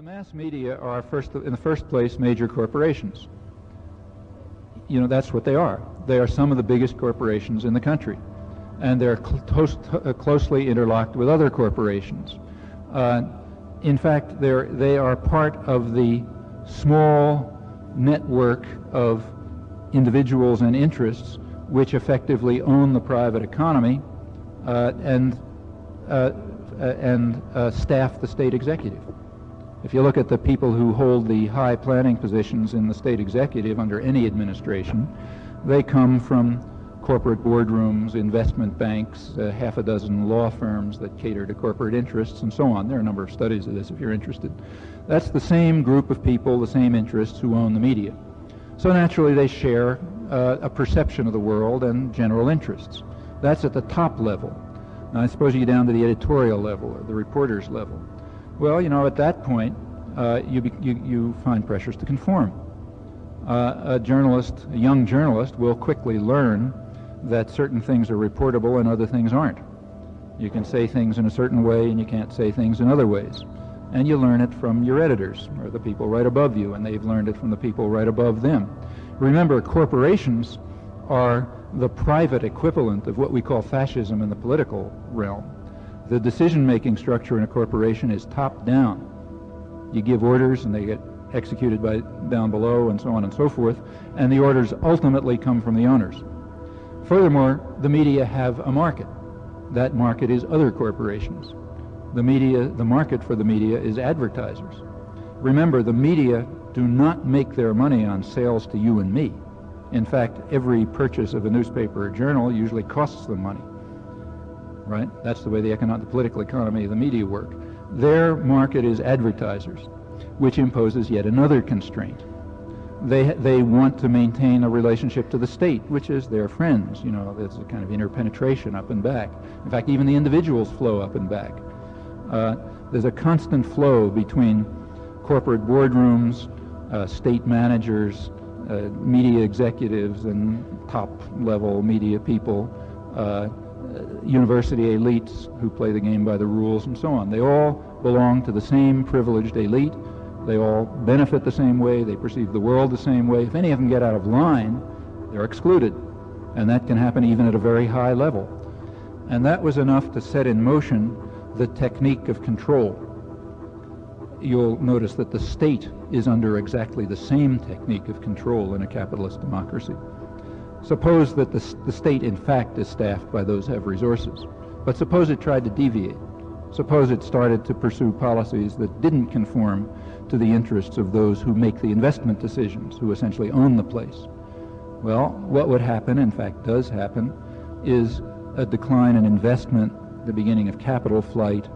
The mass media are in the first place major corporations. You know, that's what they are. They are some of the biggest corporations in the country, and they're closely interlocked with other corporations. In fact, they are part of the small network of individuals and interests which effectively own the private economy and staff the state executive. If you look at the people who hold the high planning positions in the state executive under any administration, they come from corporate boardrooms, investment banks, half a dozen law firms that cater to corporate interests, and so on. There are a number of studies of this if you're interested. That's the same group of people, the same interests who own the media. So naturally they share a perception of the world and general interests. That's at the top level. Now I suppose you get down to the editorial level or the reporter's level. Well, you know, at that point, you find pressures to conform. A young journalist will quickly learn that certain things are reportable and other things aren't. You can say things in a certain way and you can't say things in other ways. And you learn it from your editors, or the people right above you, and they've learned it from the people right above them. Remember, corporations are the private equivalent of what we call fascism in the political realm. The decision-making structure in a corporation is top-down. You give orders and they get executed by down below and so on and so forth, and the orders ultimately come from the owners. Furthermore, the media have a market. That market is other corporations. The market for the media is advertisers. Remember, the media do not make their money on sales to you and me. In fact, every purchase of a newspaper or journal usually costs them money. Right? That's the way the political economy of the media work. Their market is advertisers, which imposes yet another constraint. They want to maintain a relationship to the state, which is their friends. You know, there's a kind of interpenetration up and back. In fact, even the individuals flow up and back. There's a constant flow between corporate boardrooms, state managers, media executives, and top-level media people, university elites who play the game by the rules, and so on. They all belong to the same privileged elite. They all benefit the same way. They perceive the world the same way. If any of them get out of line, they're excluded. And that can happen even at a very high level. And that was enough to set in motion the technique of control. You'll notice that the state is under exactly the same technique of control in a capitalist democracy. Suppose that the state, in fact, is staffed by those who have resources. But suppose it tried to deviate. Suppose it started to pursue policies that didn't conform to the interests of those who make the investment decisions, who essentially own the place. Well, what would happen, in fact does happen, is a decline in investment, the beginning of capital flight,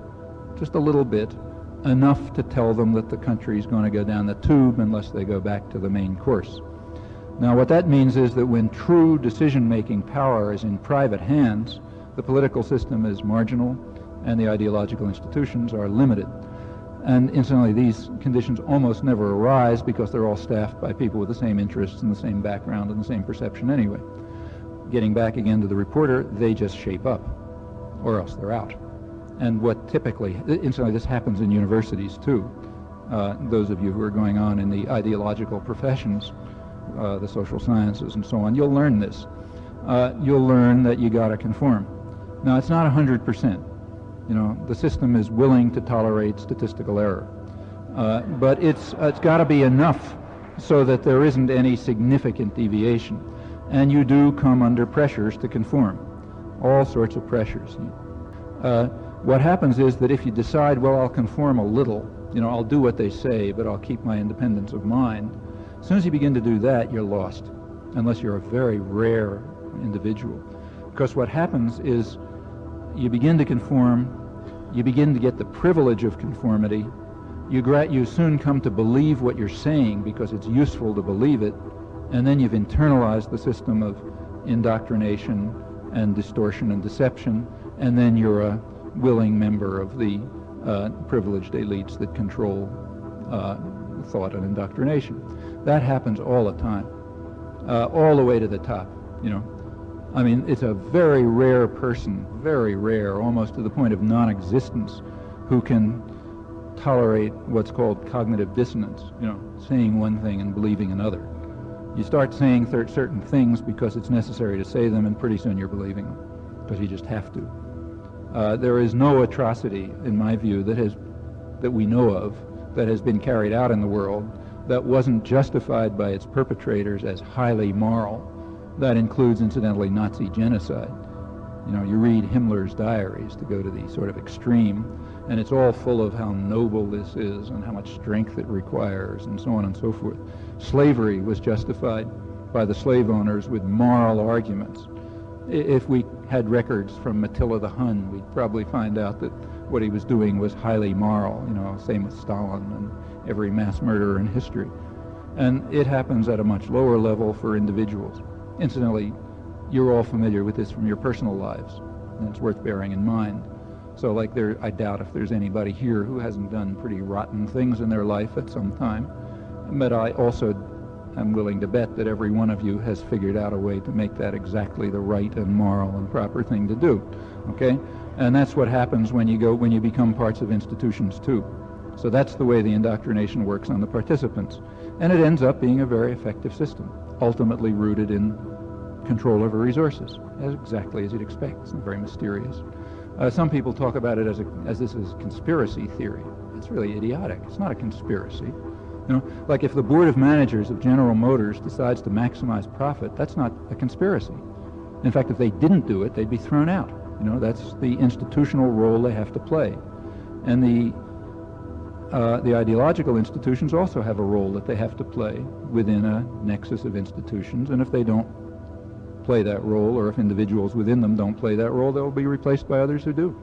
just a little bit, enough to tell them that the country is going to go down the tube unless they go back to the main course. Now, what that means is that when true decision-making power is in private hands, the political system is marginal and the ideological institutions are limited. And incidentally, these conditions almost never arise because they're all staffed by people with the same interests and the same background and the same perception anyway. Getting back again to the reporter, they just shape up, or else they're out. And what typically, incidentally, this happens in universities too. Those of you who are going on in the ideological professions, the social sciences and so on, you'll learn this. You'll learn that you got to conform. Now, it's not 100%. You know, the system is willing to tolerate statistical error. But it's got to be enough so that there isn't any significant deviation. And you do come under pressures to conform, all sorts of pressures. What happens is that if you decide, well, I'll conform a little, you know, I'll do what they say, but I'll keep my independence of mind, as soon as you begin to do that, you're lost, unless you're a very rare individual. Because what happens is you begin to conform, you begin to get the privilege of conformity, you soon come to believe what you're saying because it's useful to believe it, and then you've internalized the system of indoctrination and distortion and deception, and then you're a willing member of the privileged elites that control thought and indoctrination. That happens all the time, all the way to the top, you know. I mean, it's a very rare person, very rare, almost to the point of non-existence, who can tolerate what's called cognitive dissonance, saying one thing and believing another. You start saying certain things because it's necessary to say them, and pretty soon you're believing them, because you just have to. There is no atrocity, in my view, that we know of, that has been carried out in the world that wasn't justified by its perpetrators as highly moral. That includes, incidentally, Nazi genocide. You read Himmler's diaries, to go to the sort of extreme, and it's all full of how noble this is and how much strength it requires and so on and so forth. Slavery was justified by the slave owners with moral arguments. If we had records from Attila the Hun, we'd probably find out that what he was doing was highly moral, same with Stalin and every mass murderer in history. And it happens at a much lower level for individuals. Incidentally, you're all familiar with this from your personal lives, and it's worth bearing in mind. So I doubt if there's anybody here who hasn't done pretty rotten things in their life at some time. But I also am willing to bet that every one of you has figured out a way to make that exactly the right and moral and proper thing to do. Okay? And that's what happens when you become parts of institutions too. So that's the way the indoctrination works on the participants. And it ends up being a very effective system, ultimately rooted in control over resources, exactly as you'd expect. It's not very mysterious. Some people talk about it as this is conspiracy theory. It's really idiotic. It's not a conspiracy. Like if the board of managers of General Motors decides to maximize profit, that's not a conspiracy. In fact, if they didn't do it, they'd be thrown out. That's the institutional role they have to play. And the ideological institutions also have a role that they have to play within a nexus of institutions, and if they don't play that role, or if individuals within them don't play that role, they'll be replaced by others who do.